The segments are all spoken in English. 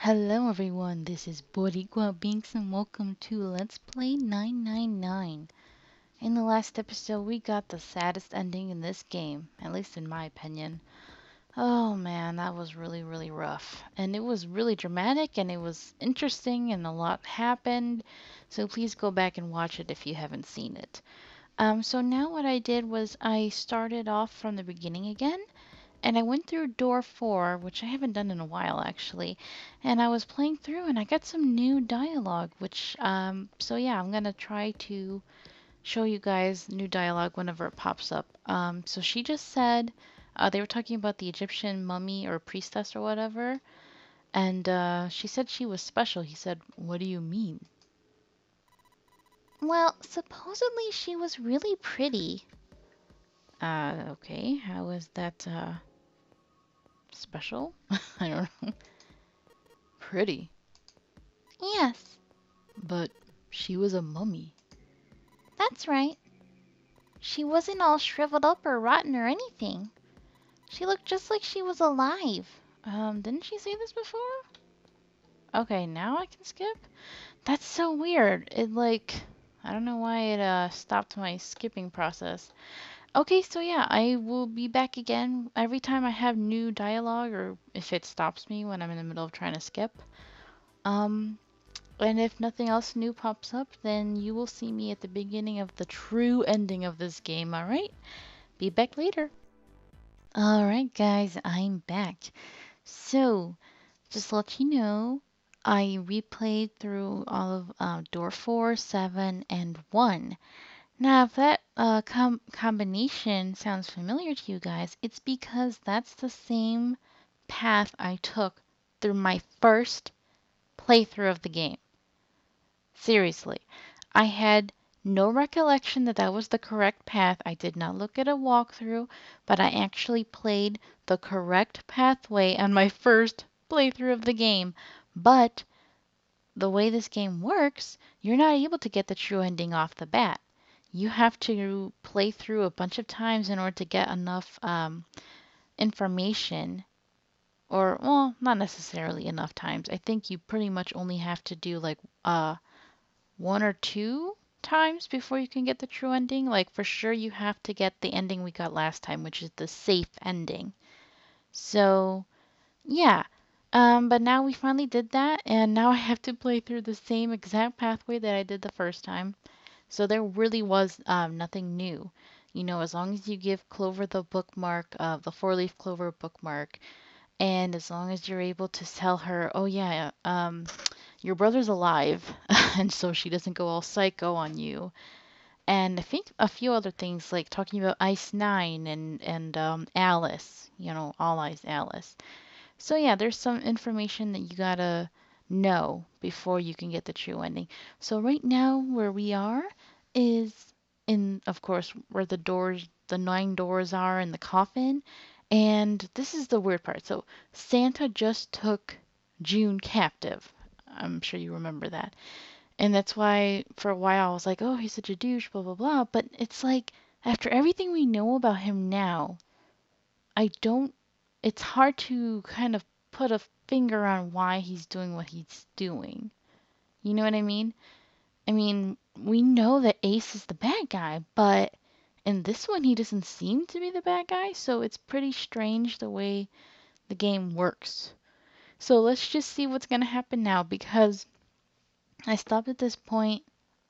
Hello everyone, this is Boricua Binks and welcome to Let's Play 999. In the last episode we got the saddest ending in this game, at least in my opinion. Oh man, that was really rough. And it was really dramatic and it was interesting and a lot happened. So please go back and watch it if you haven't seen it. So now what I did was I started off from the beginning again. And I went through door 4, which I haven't done in a while actually. And I was playing through and I got some new dialogue, so yeah, I'm gonna try to show you guys new dialogue whenever it pops up. So she just said, they were talking about the Egyptian mummy or priestess or whatever. And she said she was special. He said, "What do you mean?" Well, supposedly she was really pretty. Okay, how is that, special? I don't know. Pretty. Yes, But she was a mummy. that's right. She wasn't all shriveled up or rotten or anything. She looked just like she was alive. Didn't she say this before? Okay, now I can skip? That's so weird. I don't know why it stopped my skipping process. Okay, so yeah, I will be back again every time I have new dialogue or if it stops me when I'm in the middle of trying to skip. Um, and if nothing else new pops up, then you will see me at the beginning of the true ending of this game, alright? Be back later. Alright, guys, I'm back. So, just to let you know, I replayed through all of door 4, 7, and 1. Now, if that combination sounds familiar to you guys, it's because that's the same path I took through my first playthrough of the game. Seriously, I had no recollection that that was the correct path. I did not look at a walkthrough, but I actually played the correct pathway on my first playthrough of the game. But the way this game works, you're not able to get the true ending off the bat. You have to play through a bunch of times in order to get enough information, or, well, not necessarily enough times. I think you pretty much only have to do like one or two times before you can get the true ending. Like, for sure, you have to get the ending we got last time, which is the safe ending. So, yeah. But now we finally did that, and now I have to play through the same exact pathway that I did the first time. So there really was nothing new. You know, as long as you give Clover the bookmark, the four-leaf clover bookmark, and as long as you're able to tell her, oh yeah, your brother's alive, and so she doesn't go all psycho on you. And I think a few other things like talking about Ice Nine and Alice, you know, All Eyes Alice. So yeah, there's some information that you gotta know before you can get the true ending. So right now where we are is in, of course, where the 9 doors are in the coffin. And this is the weird part. So Santa just took June captive. I'm sure you remember that. And that's why for a while I was like, oh, he's such a douche, blah, blah, blah. But it's like, after everything we know about him now, I don't, it's hard to kind of put a finger on why he's doing what he's doing. You know what I mean? I mean, we know that Ace is the bad guy, but in this one, he doesn't seem to be the bad guy, so it's pretty strange the way the game works. So let's just see what's gonna happen now because I stopped at this point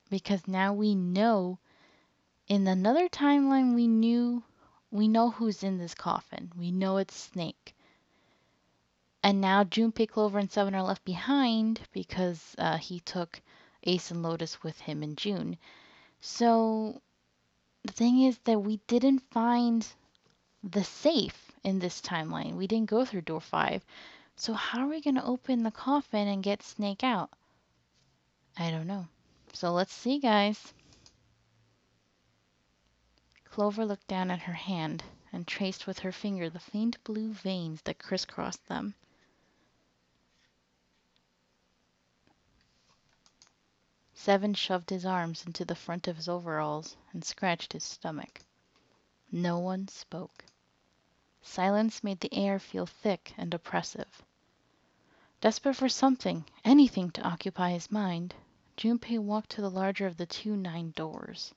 because now we know in another timeline we know who's in this coffin. We know it's Snake. And now Junpei, Clover, and Seven are left behind because he took Ace and Lotus with him in June. So the thing is that we didn't find the safe in this timeline. We didn't go through door 5. So how are we going to open the coffin and get Snake out? I don't know. So let's see, guys. Clover looked down at her hand and traced with her finger the faint blue veins that crisscrossed them. Seven shoved his arms into the front of his overalls and scratched his stomach. No one spoke. Silence made the air feel thick and oppressive. Desperate for something, anything to occupy his mind, Junpei walked to the larger of the two 9 doors.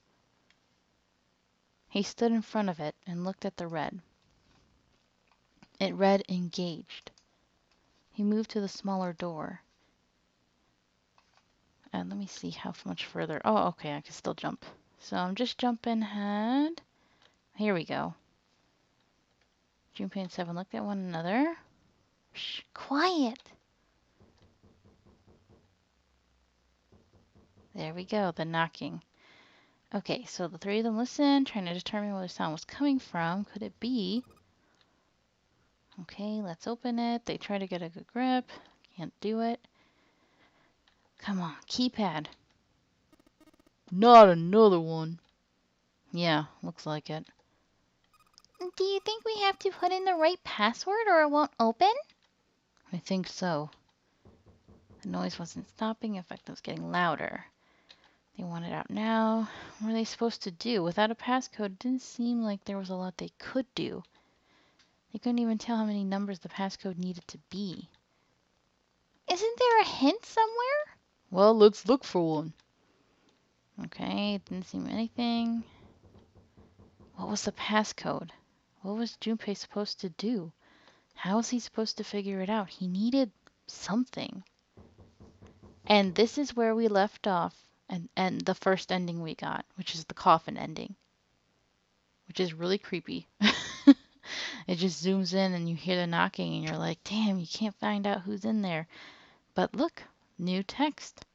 He stood in front of it and looked at the red. It read engaged. He moved to the smaller door. And let me see how much further. Oh, okay, I can still jump. So I'm just jumping ahead. Here we go. Junpei and Seven looked at one another. Shh, quiet. There we go, the knocking. Okay, so the three of them listened, trying to determine where the sound was coming from. Could it be? Okay, let's open it. They try to get a good grip. Can't do it. Come on, keypad. Not another one. Yeah, looks like it. Do you think we have to put in the right password or it won't open? I think so. The noise wasn't stopping. In fact, it was getting louder. They want it out now. What are they supposed to do? Without a passcode, it didn't seem like there was a lot they could do. They couldn't even tell how many numbers the passcode needed to be. Isn't there a hint somewhere? Well, let's look for one. Okay, it didn't seem anything. What was the passcode? What was Junpei supposed to do? How was he supposed to figure it out? He needed something. And this is where we left off, and the first ending we got, which is the coffin ending, which is really creepy. It just zooms in and you hear the knocking and you're like, damn, you can't find out who's in there. But look, new text.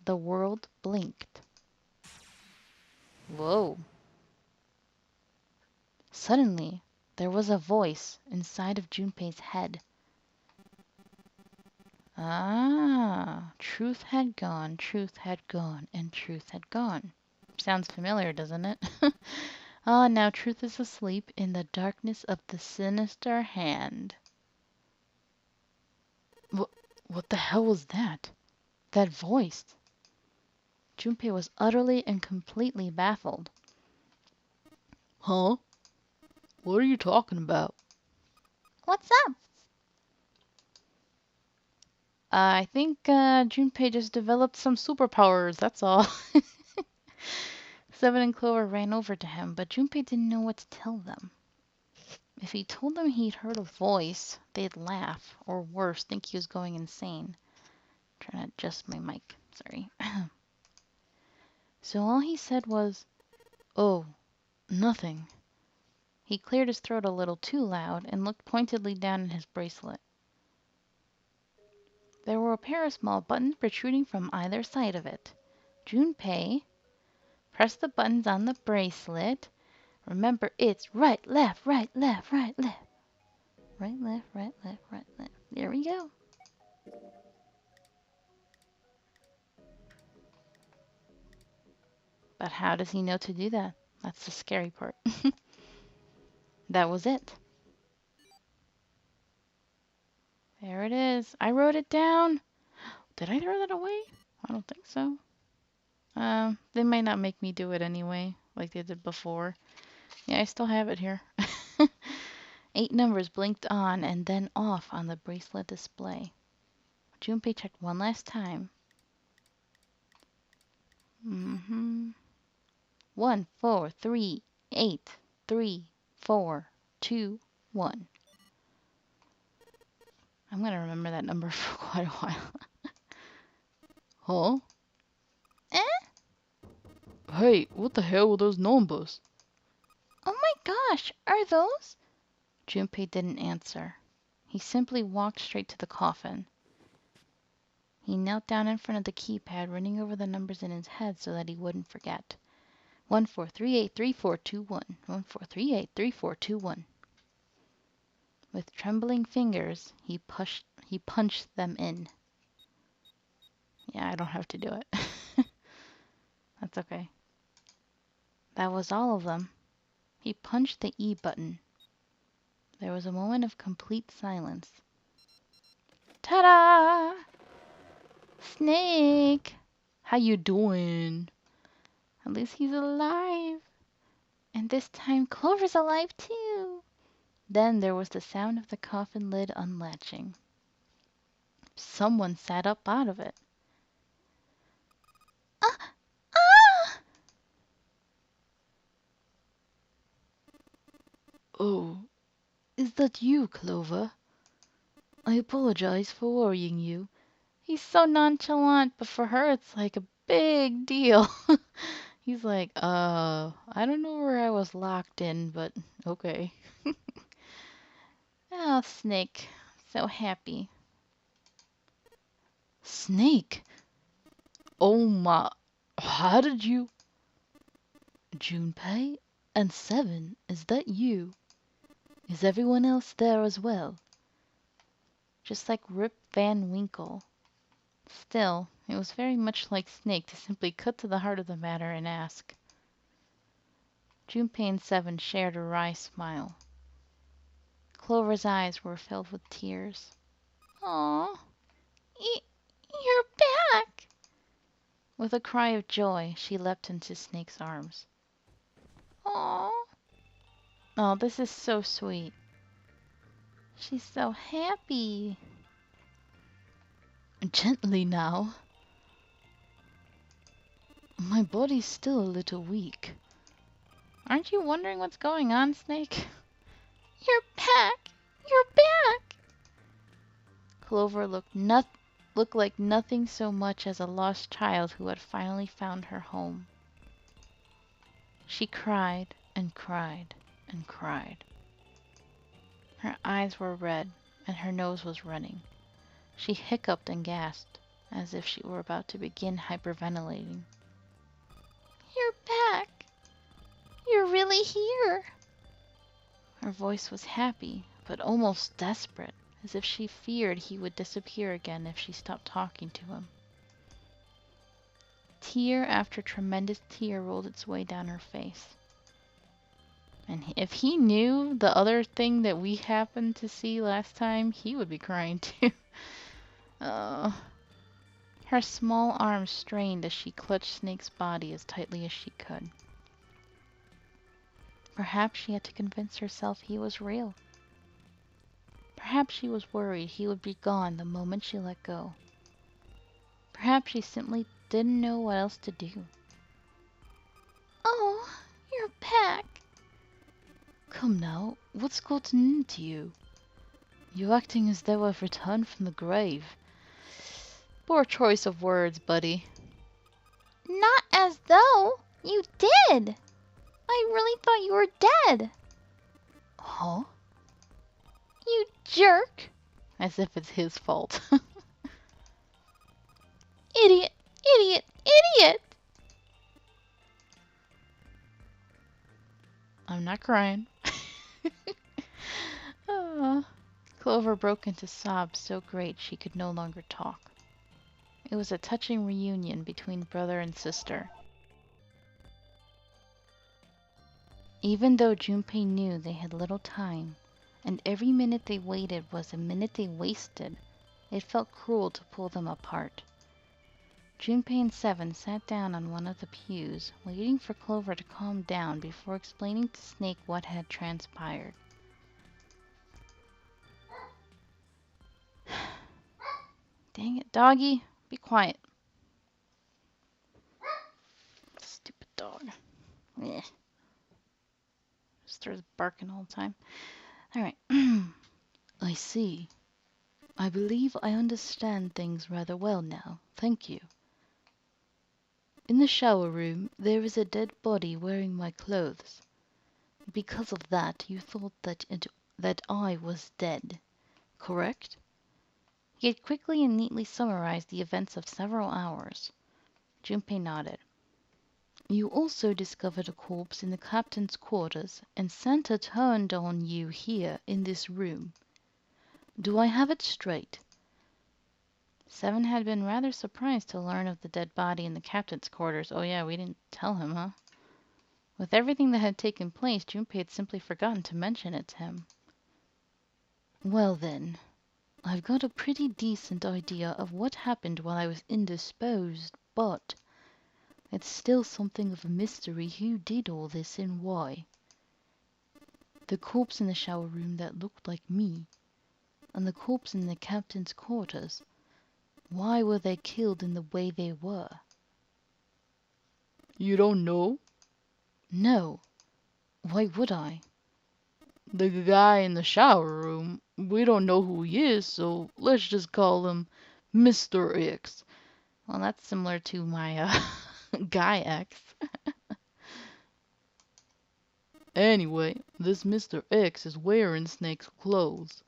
The world blinked. Whoa. Suddenly, there was a voice inside of Junpei's head. Ah, truth had gone, and truth had gone. Sounds familiar, doesn't it? Ah, now truth is asleep in the darkness of the sinister hand. What the hell was that? That voice? Junpei was utterly and completely baffled. Huh? What are you talking about? What's up? I think Junpei just developed some superpowers, that's all. Seven and Clover ran over to him, but Junpei didn't know what to tell them. If he told them he'd heard a voice, they'd laugh, or worse, think he was going insane. I'm trying to adjust my mic, sorry. So all he said was, "Oh, nothing." He cleared his throat a little too loud and looked pointedly down at his bracelet. There were a pair of small buttons protruding from either side of it. Junpei pressed the buttons on the bracelet. Remember, it's right, left, right, left, right, left. Right, left, right, left, right, left. There we go. But how does he know to do that? That's the scary part. That was it. There it is. I wrote it down. Did I throw that away? I don't think so. They might not make me do it anyway, like they did before. Yeah, I still have it here. 8 numbers blinked on and then off on the bracelet display. Junpei checked one last time. 1, 4, 3, 8, 3, 4, 2, 1. I'm gonna remember that number for quite a while. Huh? Hey, what the hell were those numbers? Oh my gosh, are those? Junpei didn't answer. He simply walked straight to the coffin. He knelt down in front of the keypad, running over the numbers in his head so that he wouldn't forget. 14383421. 14383421. With trembling fingers, he punched them in. Yeah, I don't have to do it. That's okay. That was all of them. He punched the E button. There was a moment of complete silence. Ta-da! Snake! How you doing? At least he's alive. And this time Clover's alive too. Then there was the sound of the coffin lid unlatching. Someone sat up out of it. Ah! Ah! Oh, is that you, Clover? I apologize for worrying you. He's so nonchalant, but for her it's like a big deal. He's like, I don't know where I was locked in, but okay. Oh, Snake. So happy. Snake? Oh my. How did you. Junpei? And Seven, is that you? Is everyone else there as well? Just like Rip Van Winkle. Still, it was very much like Snake to simply cut to the heart of the matter and ask. Junpei and Seven shared a wry smile. Clover's eyes were filled with tears. Aw, you're back! With a cry of joy, she leapt into Snake's arms. Aw, Oh, this is so sweet. she's so happy. Gently now. My body's still a little weak. Aren't you wondering what's going on, Snake? You're back! You're back! Clover looked like nothing so much as a lost child who had finally found her home. She cried and cried and cried. Her eyes were red and her nose was running. She hiccuped and gasped as if she were about to begin hyperventilating. You're back! You're really here! Her voice was happy, but almost desperate, as if she feared he would disappear again if she stopped talking to him. Tear after tremendous tear rolled its way down her face. And if he knew the other thing that we happened to see last time, he would be crying too. Oh. Her small arms strained as she clutched Snake's body as tightly as she could. Perhaps she had to convince herself he was real. Perhaps she was worried he would be gone the moment she let go. Perhaps she simply didn't know what else to do. Oh, you're back! Come now, what's gotten into you? You're acting as though I've returned from the grave. Poor choice of words, buddy. Not as though! You did! I really thought you were dead! Huh? You jerk! As if it's his fault. Idiot! Idiot! Idiot! I'm not crying. Ah. Clover broke into sobs so great she could no longer talk. It was a touching reunion between brother and sister. Even though Junpei knew they had little time, and every minute they waited was a minute they wasted, it felt cruel to pull them apart. Junpei and Seven sat down on one of the pews, waiting for Clover to calm down before explaining to Snake what had transpired. Dang it, doggy. Be quiet. Stupid dog. Ugh. Starts barking all the time. Alright. I see. I believe I understand things rather well now. Thank you. In the shower room, there is a dead body wearing my clothes. Because of that, you thought that I was dead. Correct? He had quickly and neatly summarized the events of several hours. Junpei nodded. You also discovered a corpse in the captain's quarters, and Santa turned on you here in this room. Do I have it straight? Seven had been rather surprised to learn of the dead body in the captain's quarters. Oh yeah, we didn't tell him, huh? With everything that had taken place, Junpei had simply forgotten to mention it to him. Well then, I've got a pretty decent idea of what happened while I was indisposed, but it's still something of a mystery who did all this and why. The corpse in the shower room that looked like me, and the corpse in the captain's quarters. Why were they killed in the way they were? You don't know? No. Why would I? The guy in the shower room, we don't know who he is, so let's just call him Mr. X. Well, that's similar to my guy X. Anyway, this Mr. X is wearing Snake's clothes.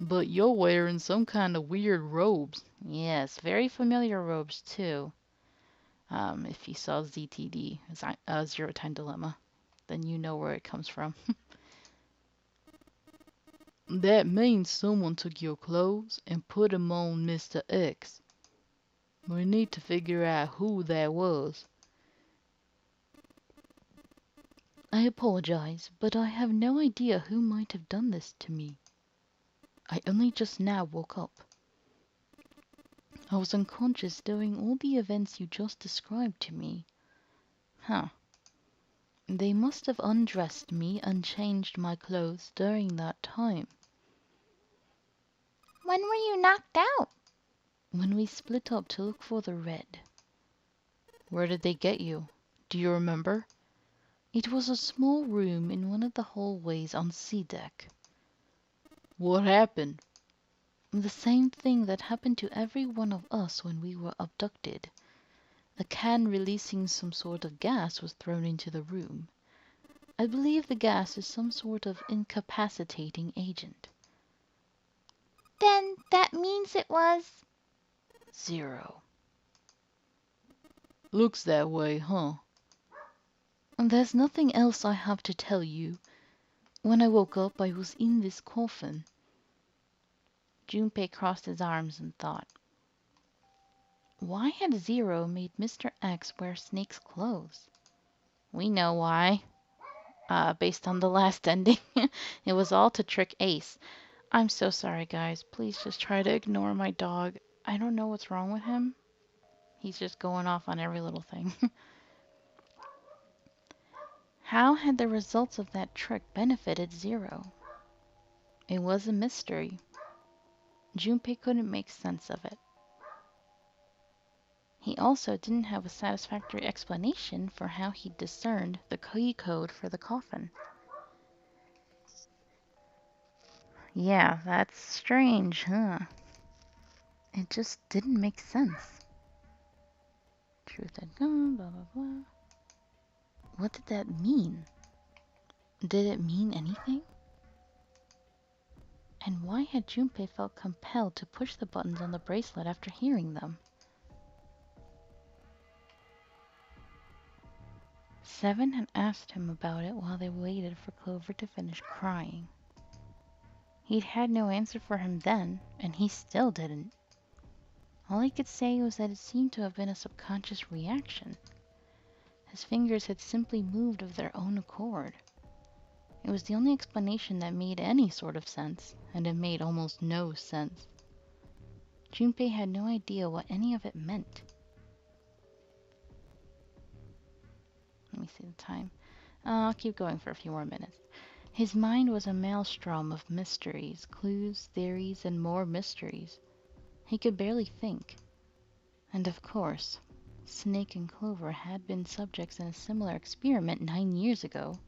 But you're wearing some kind of weird robes. Yes, very familiar robes too. If you saw ZTD, Zero Time Dilemma, then you know where it comes from. That means someone took your clothes and put them on Mr. X. We need to figure out who that was. I apologize, but I have no idea who might have done this to me. I only just now woke up. I was unconscious during all the events you just described to me. Huh. They must have undressed me and changed my clothes during that time. When were you knocked out? When we split up to look for the red. Where did they get you? Do you remember? It was a small room in one of the hallways on C deck. What happened? The same thing that happened to every one of us when we were abducted. A can releasing some sort of gas was thrown into the room. I believe the gas is some sort of incapacitating agent. Then that means it was... Zero. Looks that way, huh? And there's nothing else I have to tell you. When I woke up, I was in this coffin. Junpei crossed his arms and thought. Why had Zero made Mr. X wear Snake's clothes? We know why. Based on the last ending. It was all to trick Ace. I'm so sorry, guys. Please just try to ignore my dog. I don't know what's wrong with him. He's just going off on every little thing. How had the results of that trick benefited Zero? It was a mystery. Junpei couldn't make sense of it. He also didn't have a satisfactory explanation for how he discerned the key code for the coffin. Yeah, that's strange, huh? It just didn't make sense. Truth had gone, blah blah blah. What did that mean? Did it mean anything? And why had Junpei felt compelled to push the buttons on the bracelet after hearing them? Seven had asked him about it while they waited for Clover to finish crying. He'd had no answer for him then, and he still didn't. All he could say was that it seemed to have been a subconscious reaction. His fingers had simply moved of their own accord. It was the only explanation that made any sort of sense, and it made almost no sense. Junpei had no idea what any of it meant. Let me see the time. I'll keep going for a few more minutes. His mind was a maelstrom of mysteries, clues, theories, and more mysteries. He could barely think. And of course, Snake and Clover had been subjects in a similar experiment 9 years ago.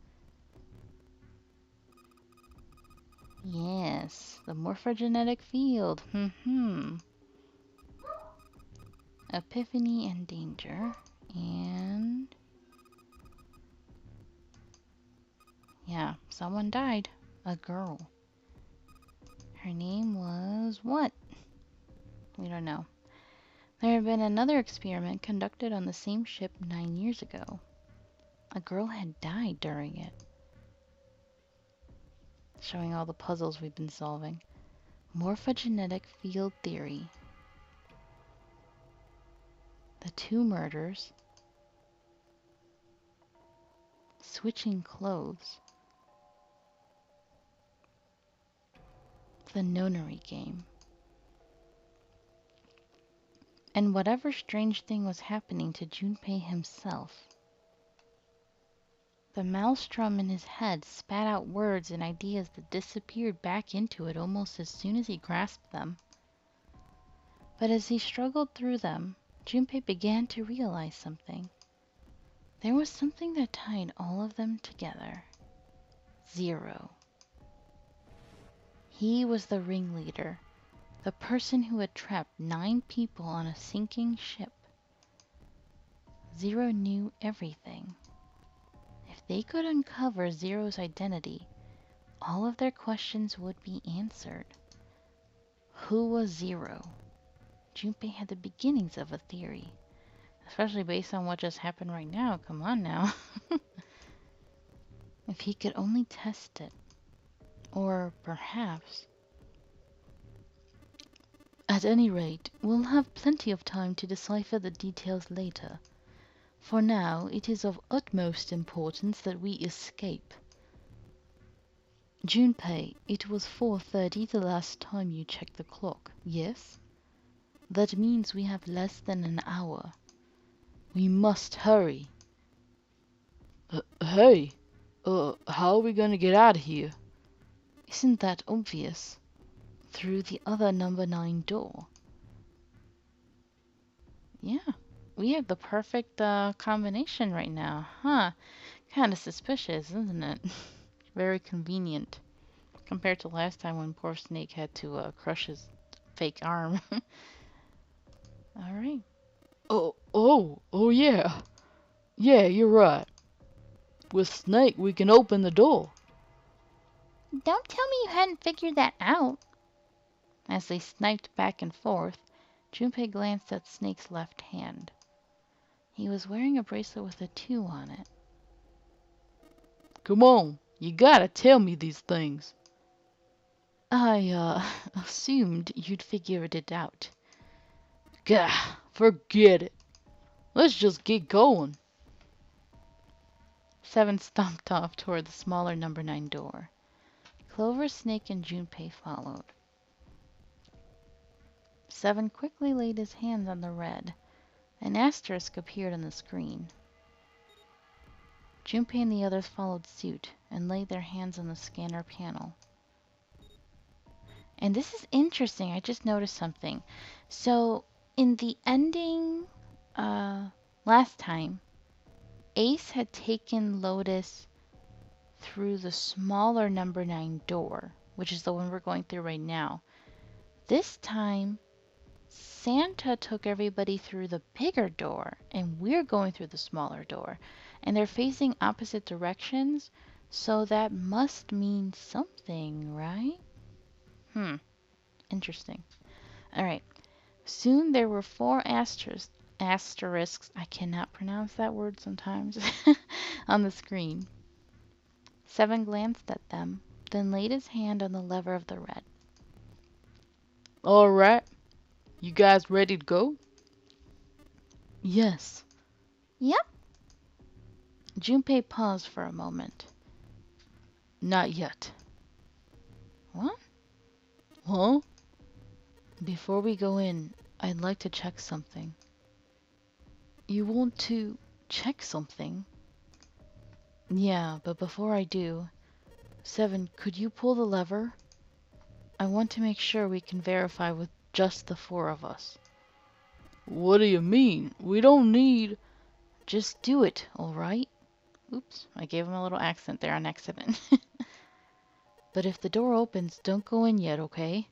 Yes, the morphogenetic field. Epiphany and danger. And... yeah, someone died. A girl. Her name was what? We don't know. There had been another experiment conducted on the same ship 9 years ago. A girl had died during it. Showing all the puzzles we've been solving. Morphogenetic field theory. The two murders. Switching clothes. The nonary game. And whatever strange thing was happening to Junpei himself. The maelstrom in his head spat out words and ideas that disappeared back into it almost as soon as he grasped them. But as he struggled through them, Junpei began to realize something. There was something that tied all of them together. 0. He was the ringleader, the person who had trapped 9 people on a sinking ship. 0 knew everything. If they could uncover 0's identity, all of their questions would be answered. Who was 0? Junpei had the beginnings of a theory. Especially based on what just happened right now. Come on now. If he could only test it. Or perhaps... At any rate, we'll have plenty of time to decipher the details later. For now, it is of utmost importance that we escape. Junpei, it was 4:30 the last time you checked the clock, yes? That means we have less than an hour. We must hurry. Hey, how are we gonna get out of here? Isn't that obvious? Through the other number 9 door. Yeah, we have the perfect combination right now, huh? Kind of suspicious, isn't it? Very convenient. Compared to last time when poor Snake had to crush his fake arm. Alright. Oh yeah. Yeah, you're right. With Snake, we can open the door. Don't tell me you hadn't figured that out. As they sniped back and forth, Junpei glanced at Snake's left hand. He was wearing a bracelet with a 2 on it. Come on, you gotta tell me these things. I assumed you'd figured it out. Gah, forget it. Let's just get going. 7 stomped off toward the smaller number 9 door. Clover, Snake, and Junpei followed. 7 quickly laid his hands on the red. An asterisk appeared on the screen. Junpei and the others followed suit and laid their hands on the scanner panel. And this is interesting. I just noticed something. So, in the ending last time, Ace had taken Lotus through the smaller number 9 door, which is the one we're going through right now. This time, Santa took everybody through the bigger door, and we're going through the smaller door. And they're facing opposite directions, so that must mean something, right? Interesting. Alright. Soon there were 4 asterisks, I cannot pronounce that word sometimes, on the screen. 7 glanced at them, then laid his hand on the lever of the red. Alright. You guys ready to go? Yes. Yep. Junpei paused for a moment. Not yet. What? Huh? Before we go in, I'd like to check something. You want to check something? Yeah, but before I do, 7, could you pull the lever? I want to make sure we can verify with just the 4 of us. What do you mean? We don't need... Just do it, alright? Oops, I gave him a little accent there on accident. But if the door opens, don't go in yet, okay?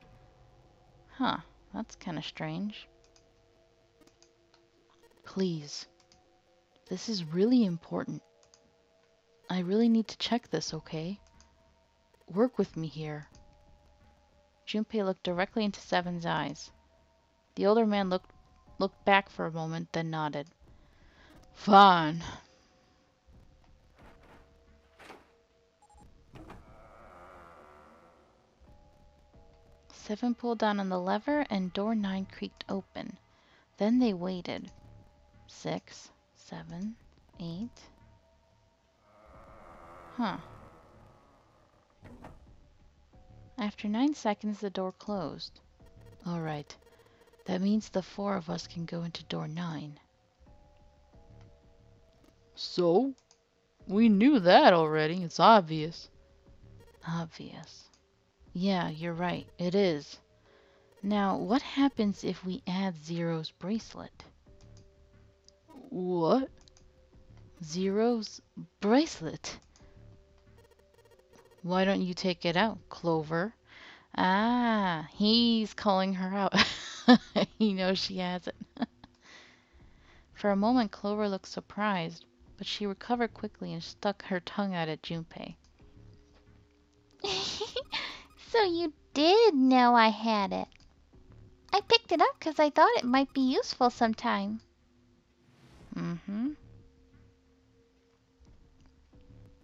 Huh, that's kind of strange. Please. This is really important. I really need to check this, okay? Work with me here. Junpei looked directly into 7's eyes. The older man looked back for a moment, then nodded. Fine. Seven pulled down on the lever and door 9 creaked open. Then they waited. 6, 7, 8. Huh. After 9 seconds, the door closed. Alright. That means the 4 of us can go into door 9. So? We knew that already. It's obvious. Obvious. Yeah, you're right. It is. Now, what happens if we add Zero's bracelet? What? Zero's bracelet? Why don't you take it out, Clover? Ah, he's calling her out. He knows she has it. For a moment, Clover looked surprised, but she recovered quickly and stuck her tongue out at Junpei. So you did know I had it. I picked it up because I thought it might be useful sometime. Mm-hmm.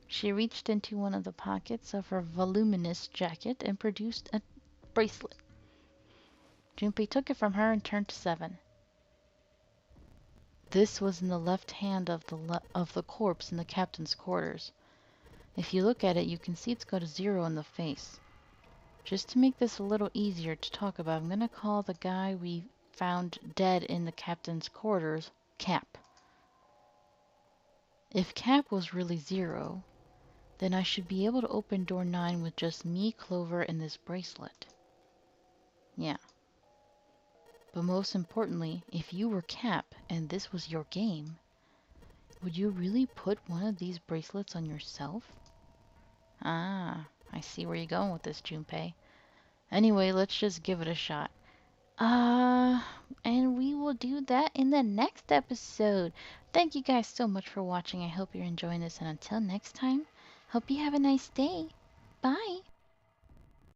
She reached into one of the pockets of her voluminous jacket and produced a bracelet. Junpei took it from her and turned to Seven. This was in the left hand of the corpse in the captain's quarters. If you look at it, you can see it's got a 0 in the face. Just to make this a little easier to talk about, I'm going to call the guy we found dead in the captain's quarters Cap. If Cap was really 0, then I should be able to open door 9 with just me, Clover, and this bracelet. Yeah. But most importantly, if you were Cap and this was your game, would you really put one of these bracelets on yourself? Ah, I see where you're going with this, Junpei. Anyway, let's just give it a shot. And we will do that in the next episode. Thank you guys so much for watching. I hope you're enjoying this, and until next time, hope you have a nice day. Bye.